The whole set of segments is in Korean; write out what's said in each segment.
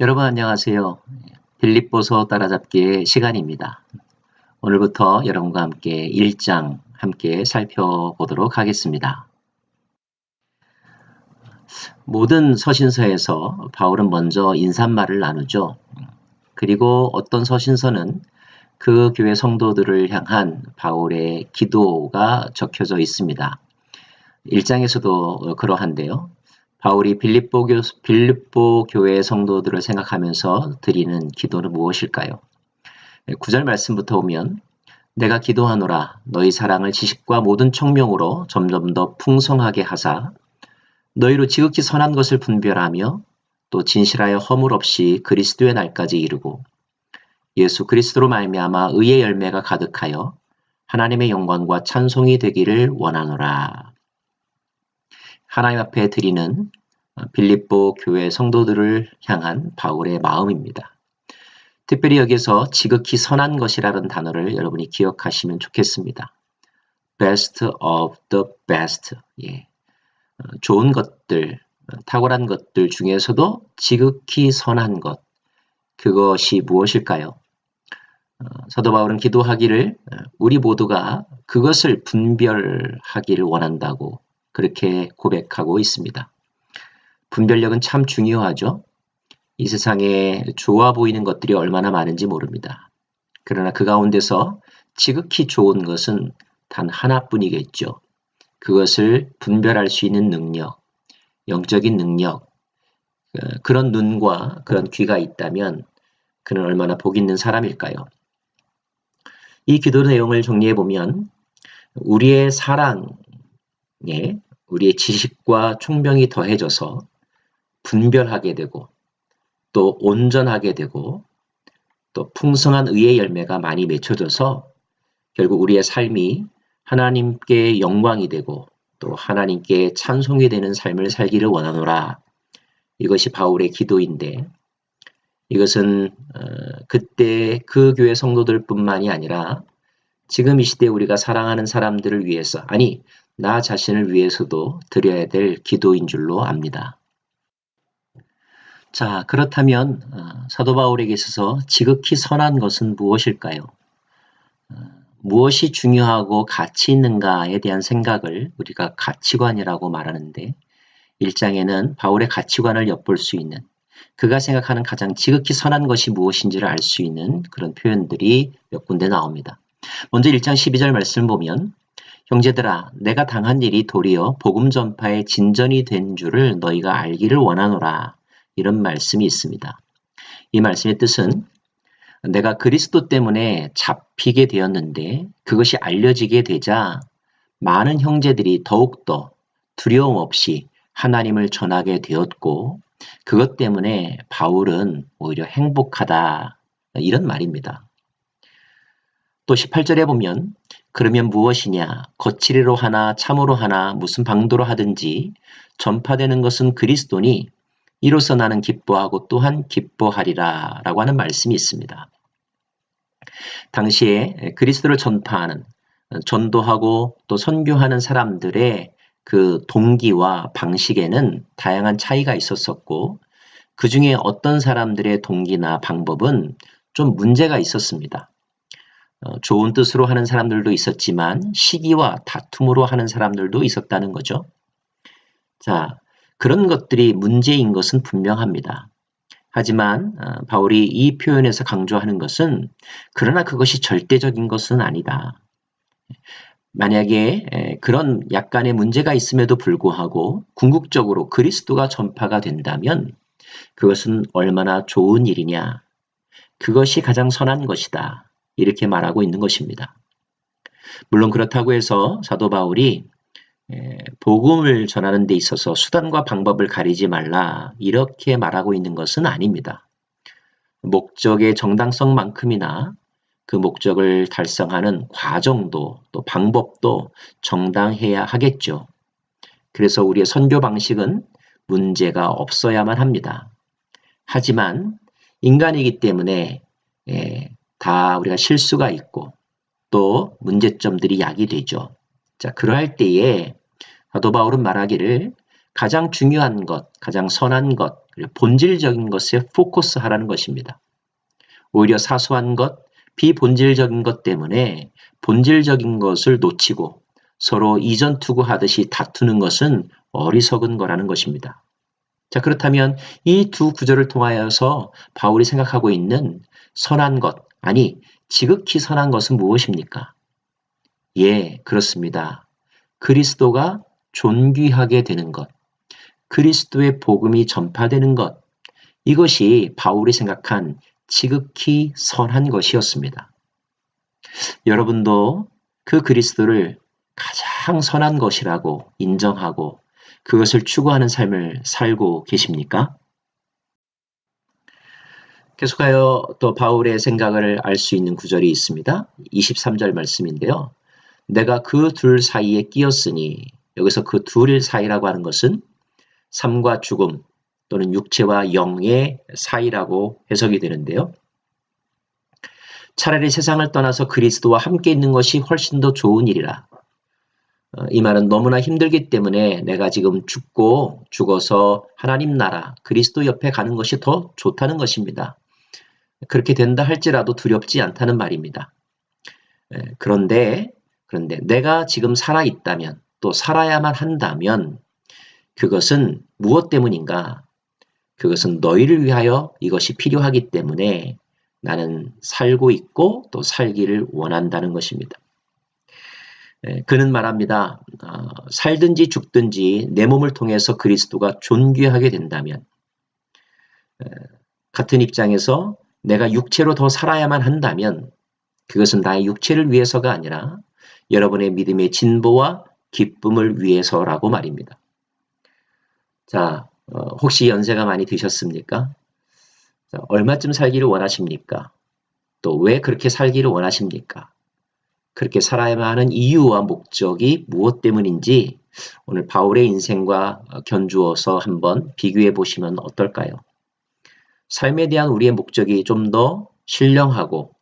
여러분 안녕하세요. 빌립보서 따라잡기의 시간입니다. 오늘부터 여러분과 함께 1장 함께 살펴보도록 하겠습니다. 모든 서신서에서 바울은 먼저 인사말을 나누죠. 그리고 어떤 서신서는 그 교회 성도들을 향한 바울의 기도가 적혀져 있습니다. 1장에서도 그러한데요. 바울이 빌립보 교회 성도들을 생각하면서 드리는 기도는 무엇일까요? 9절 말씀부터 보면 내가 기도하노라 너희 사랑을 지식과 모든 청명으로 점점 더 풍성하게 하사 너희로 지극히 선한 것을 분별하며 또 진실하여 허물 없이 그리스도의 날까지 이르고 예수 그리스도로 말미암아 의의 열매가 가득하여 하나님의 영광과 찬송이 되기를 원하노라. 하나님 앞에 드리는 빌립보 교회 성도들을 향한 바울의 마음입니다. 특별히 여기서 지극히 선한 것이라는 단어를 여러분이 기억하시면 좋겠습니다. best of the best. 좋은 것들, 탁월한 것들 중에서도 지극히 선한 것. 그것이 무엇일까요? 사도 바울은 기도하기를 우리 모두가 그것을 분별하기를 원한다고 그렇게 고백하고 있습니다. 분별력은 참 중요하죠. 이 세상에 좋아 보이는 것들이 얼마나 많은지 모릅니다. 그러나 그 가운데서 지극히 좋은 것은 단 하나뿐이겠죠. 그것을 분별할 수 있는 능력, 영적인 능력, 그런 눈과 그런 귀가 있다면 그는 얼마나 복 있는 사람일까요? 이 기도 내용을 정리해보면 우리의 사랑에 우리의 지식과 총명이 더해져서 분별하게 되고 또 온전하게 되고 또 풍성한 의의 열매가 많이 맺혀져서 결국 우리의 삶이 하나님께 영광이 되고 또 하나님께 찬송이 되는 삶을 살기를 원하노라. 이것이 바울의 기도인데 이것은 그때 그 교회 성도들뿐만이 아니라 지금 이 시대에 우리가 사랑하는 사람들을 위해서 아니 나 자신을 위해서도 드려야 될 기도인 줄로 압니다. 자, 그렇다면 사도 바울에게 있어서 지극히 선한 것은 무엇일까요? 무엇이 중요하고 가치 있는가에 대한 생각을 우리가 가치관이라고 말하는데 1장에는 바울의 가치관을 엿볼 수 있는 그가 생각하는 가장 지극히 선한 것이 무엇인지를 알 수 있는 그런 표현들이 몇 군데 나옵니다. 먼저 1장 12절 말씀을 보면 형제들아 내가 당한 일이 도리어 복음 전파의 진전이 된 줄을 너희가 알기를 원하노라. 이런 말씀이 있습니다. 이 말씀의 뜻은 내가 그리스도 때문에 잡히게 되었는데 그것이 알려지게 되자 많은 형제들이 더욱더 두려움 없이 하나님을 전하게 되었고 그것 때문에 바울은 오히려 행복하다. 이런 말입니다. 또 18절에 보면 그러면 무엇이냐 거칠이로 하나 참으로 하나 무슨 방도로 하든지 전파되는 것은 그리스도니 이로써 나는 기뻐하고 또한 기뻐하리라 라고 하는 말씀이 있습니다. 당시에 그리스도를 전파하는 전도하고 또 선교하는 사람들의 그 동기와 방식에는 다양한 차이가 있었었고 그 중에 어떤 사람들의 동기나 방법은 좀 문제가 있었습니다. 좋은 뜻으로 하는 사람들도 있었지만 시기와 다툼으로 하는 사람들도 있었다는 거죠. 자, 그런 것들이 문제인 것은 분명합니다. 하지만 바울이 이 표현에서 강조하는 것은 그러나 그것이 절대적인 것은 아니다. 만약에 그런 약간의 문제가 있음에도 불구하고 궁극적으로 그리스도가 전파가 된다면 그것은 얼마나 좋은 일이냐. 그것이 가장 선한 것이다. 이렇게 말하고 있는 것입니다. 물론 그렇다고 해서 사도 바울이 복음을 전하는 데 있어서 수단과 방법을 가리지 말라 이렇게 말하고 있는 것은 아닙니다. 목적의 정당성만큼이나 그 목적을 달성하는 과정도 또 방법도 정당해야 하겠죠. 그래서 우리의 선교 방식은 문제가 없어야만 합니다. 하지만 인간이기 때문에 다 우리가 실수가 있고 또 문제점들이 야기되죠. 자, 그러할 때에 사도 바울은 말하기를 가장 중요한 것, 가장 선한 것, 그리고 본질적인 것에 포커스하라는 것입니다. 오히려 사소한 것, 비본질적인 것 때문에 본질적인 것을 놓치고 서로 이전 투구하듯이 다투는 것은 어리석은 거라는 것입니다. 자, 그렇다면 이 두 구절을 통하여서 바울이 생각하고 있는 선한 것, 아니 지극히 선한 것은 무엇입니까? 예, 그렇습니다. 그리스도가 존귀하게 되는 것, 그리스도의 복음이 전파되는 것, 이것이 바울이 생각한 지극히 선한 것이었습니다. 여러분도 그 그리스도를 가장 선한 것이라고 인정하고 그것을 추구하는 삶을 살고 계십니까? 계속하여 또 바울의 생각을 알 수 있는 구절이 있습니다. 23절 말씀인데요. 내가 그 둘 사이에 끼었으니, 여기서 그 둘 사이라고 하는 것은 삶과 죽음 또는 육체와 영의 사이라고 해석이 되는데요. 차라리 세상을 떠나서 그리스도와 함께 있는 것이 훨씬 더 좋은 일이라. 이 말은 너무나 힘들기 때문에 내가 지금 죽어서 하나님 나라 그리스도 옆에 가는 것이 더 좋다는 것입니다. 그렇게 된다 할지라도 두렵지 않다는 말입니다. 그런데 내가 지금 살아있다면 또 살아야만 한다면 그것은 무엇 때문인가? 그것은 너희를 위하여 이것이 필요하기 때문에 나는 살고 있고 또 살기를 원한다는 것입니다. 그는 말합니다. 살든지 죽든지 내 몸을 통해서 그리스도가 존귀하게 된다면 같은 입장에서 내가 육체로 더 살아야만 한다면 그것은 나의 육체를 위해서가 아니라 여러분의 믿음의 진보와 기쁨을 위해서라고 말입니다. 자, 혹시 연세가 많이 드셨습니까? 자, 얼마쯤 살기를 원하십니까? 또 왜 그렇게 살기를 원하십니까? 그렇게 살아야만 하는 이유와 목적이 무엇 때문인지 오늘 바울의 인생과 견주어서 한번 비교해 보시면 어떨까요? 삶에 대한 우리의 목적이 좀 더 신령하고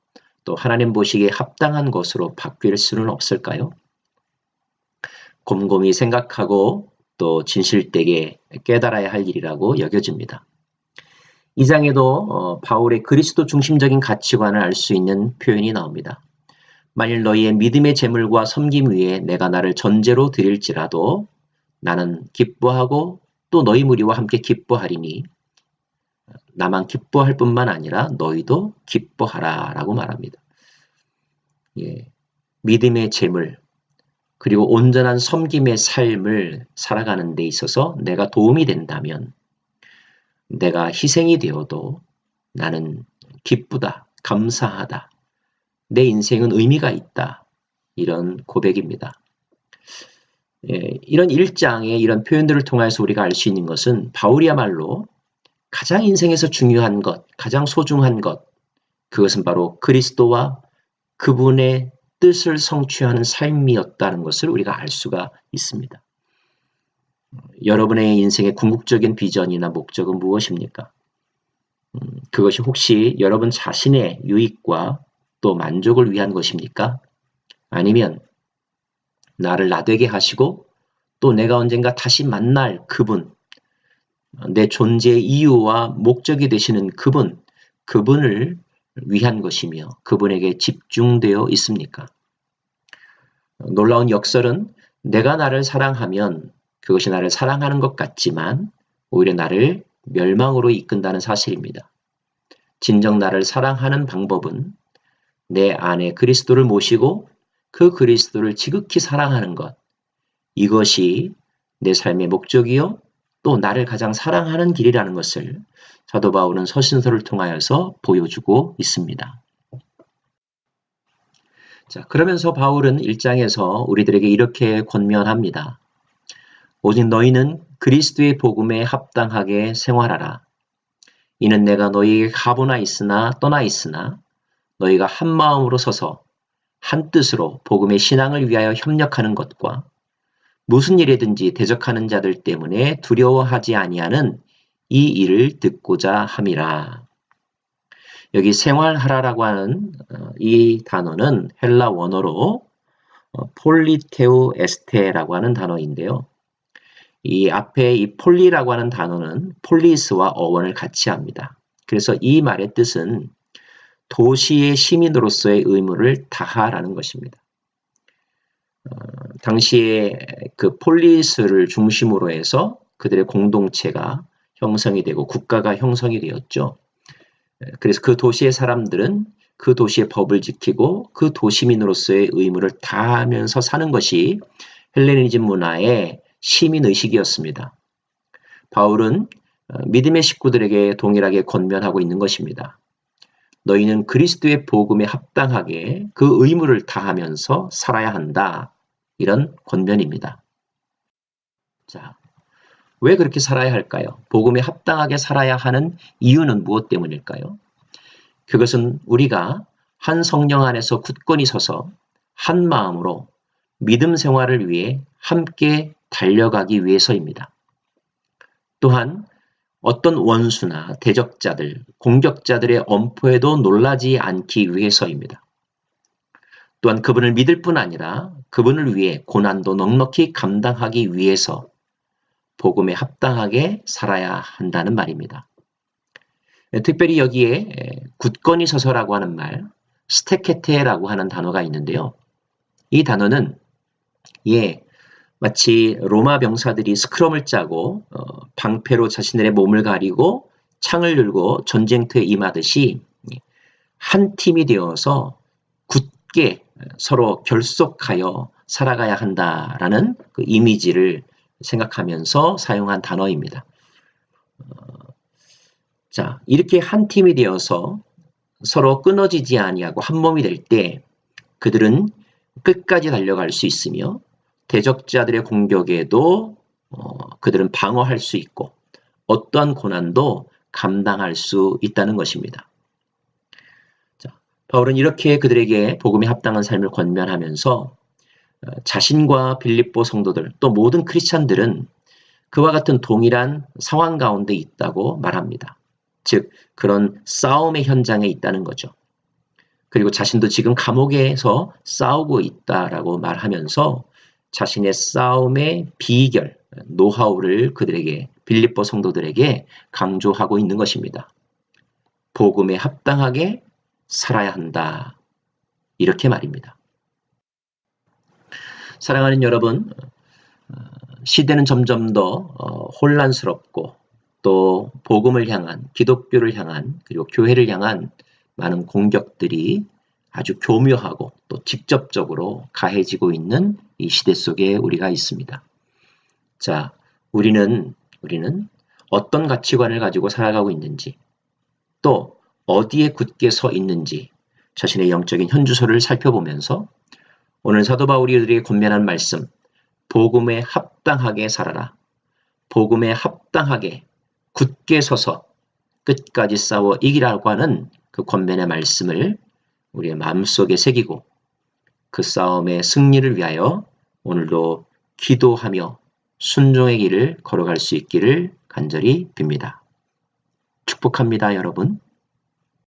또 하나님 보시기에 합당한 것으로 바뀔 수는 없을까요? 곰곰이 생각하고 또 진실되게 깨달아야 할 일이라고 여겨집니다. 이 장에도 바울의 그리스도 중심적인 가치관을 알 수 있는 표현이 나옵니다. 만일 너희의 믿음의 재물과 섬김 위에 내가 나를 전제로 드릴지라도 나는 기뻐하고 또 너희 무리와 함께 기뻐하리니 나만 기뻐할 뿐만 아니라 너희도 기뻐하라 라고 말합니다. 예, 믿음의 재물 그리고 온전한 섬김의 삶을 살아가는 데 있어서 내가 도움이 된다면 내가 희생이 되어도 나는 기쁘다, 감사하다. 내 인생은 의미가 있다. 이런 고백입니다. 이런 1장의 이런 표현들을 통해서 우리가 알 수 있는 것은 바울이야말로 가장 인생에서 중요한 것, 가장 소중한 것, 그것은 바로 그리스도와 그분의 뜻을 성취하는 삶이었다는 것을 우리가 알 수가 있습니다. 여러분의 인생의 궁극적인 비전이나 목적은 무엇입니까? 그것이 혹시 여러분 자신의 유익과 또 만족을 위한 것입니까? 아니면 나를 나되게 하시고 또 내가 언젠가 다시 만날 그분, 내 존재의 이유와 목적이 되시는 그분을 위한 것이며 그분에게 집중되어 있습니까? 놀라운 역설은 내가 나를 사랑하면 그것이 나를 사랑하는 것 같지만 오히려 나를 멸망으로 이끈다는 사실입니다. 진정 나를 사랑하는 방법은 내 안에 그리스도를 모시고 그 그리스도를 지극히 사랑하는 것, 이것이 내 삶의 목적이요 또 나를 가장 사랑하는 길이라는 것을 사도 바울은 서신서를 통하여서 보여주고 있습니다. 자, 그러면서 바울은 1장에서 우리들에게 이렇게 권면합니다. 오직 너희는 그리스도의 복음에 합당하게 생활하라. 이는 내가 너희에게 가보나 있으나 떠나 있으나 너희가 한 마음으로 서서 한 뜻으로 복음의 신앙을 위하여 협력하는 것과 무슨 일에든지 대적하는 자들 때문에 두려워하지 아니하는 이 일을 듣고자 함이라. 여기 생활하라라고 하는 이 단어는 헬라 원어로 폴리테우 에스테라고 하는 단어인데요. 이 앞에 이 폴리라고 하는 단어는 폴리스와 어원을 같이 합니다. 그래서 이 말의 뜻은 도시의 시민으로서의 의무를 다하라는 것입니다. 당시에 그 폴리스를 중심으로 해서 그들의 공동체가 형성이 되고 국가가 형성이 되었죠. 그래서 그 도시의 사람들은 그 도시의 법을 지키고 그 도시민으로서의 의무를 다하면서 사는 것이 헬레니즘 문화의 시민의식이었습니다. 바울은 믿음의 식구들에게 동일하게 권면하고 있는 것입니다. 너희는 그리스도의 복음에 합당하게 그 의무를 다하면서 살아야 한다. 이런 권면입니다. 자, 왜 그렇게 살아야 할까요? 복음에 합당하게 살아야 하는 이유는 무엇 때문일까요? 그것은 우리가 한 성령 안에서 굳건히 서서 한 마음으로 믿음 생활을 위해 함께 달려가기 위해서입니다. 또한 어떤 원수나 대적자들, 공격자들의 엄포에도 놀라지 않기 위해서입니다. 또한 그분을 믿을 뿐 아니라 그분을 위해 고난도 넉넉히 감당하기 위해서 복음에 합당하게 살아야 한다는 말입니다. 특별히 여기에 굳건히 서서라고 하는 말, 스테케테라고 하는 단어가 있는데요. 이 단어는 마치 로마 병사들이 스크럼을 짜고 방패로 자신들의 몸을 가리고 창을 들고 전쟁터에 임하듯이 한 팀이 되어서 굳게 서로 결속하여 살아가야 한다라는 그 이미지를 생각하면서 사용한 단어입니다. 자, 이렇게 한 팀이 되어서 서로 끊어지지 아니하고 한 몸이 될 때 그들은 끝까지 달려갈 수 있으며 대적자들의 공격에도 그들은 방어할 수 있고 어떠한 고난도 감당할 수 있다는 것입니다. 자, 바울은 이렇게 그들에게 복음에 합당한 삶을 권면하면서 자신과 빌립보 성도들 또 모든 크리스찬들은 그와 같은 동일한 상황 가운데 있다고 말합니다. 즉 그런 싸움의 현장에 있다는 거죠. 그리고 자신도 지금 감옥에서 싸우고 있다라고 말하면서 자신의 싸움의 비결, 노하우를 그들에게 빌립보 성도들에게 강조하고 있는 것입니다. 복음에 합당하게 살아야 한다. 이렇게 말입니다. 사랑하는 여러분, 시대는 점점 더 혼란스럽고 또 복음을 향한, 기독교를 향한, 그리고 교회를 향한 많은 공격들이 아주 교묘하고 또 직접적으로 가해지고 있는 이 시대 속에 우리가 있습니다. 자, 우리는 어떤 가치관을 가지고 살아가고 있는지, 또 어디에 굳게 서 있는지 자신의 영적인 현주소를 살펴보면서 오늘 사도 바울이 우리에게 권면한 말씀, 복음에 합당하게 살아라. 복음에 합당하게 굳게 서서 끝까지 싸워 이기라고 하는 그 권면의 말씀을 우리의 마음속에 새기고 그 싸움의 승리를 위하여 오늘도 기도하며 순종의 길을 걸어갈 수 있기를 간절히 빕니다. 축복합니다, 여러분.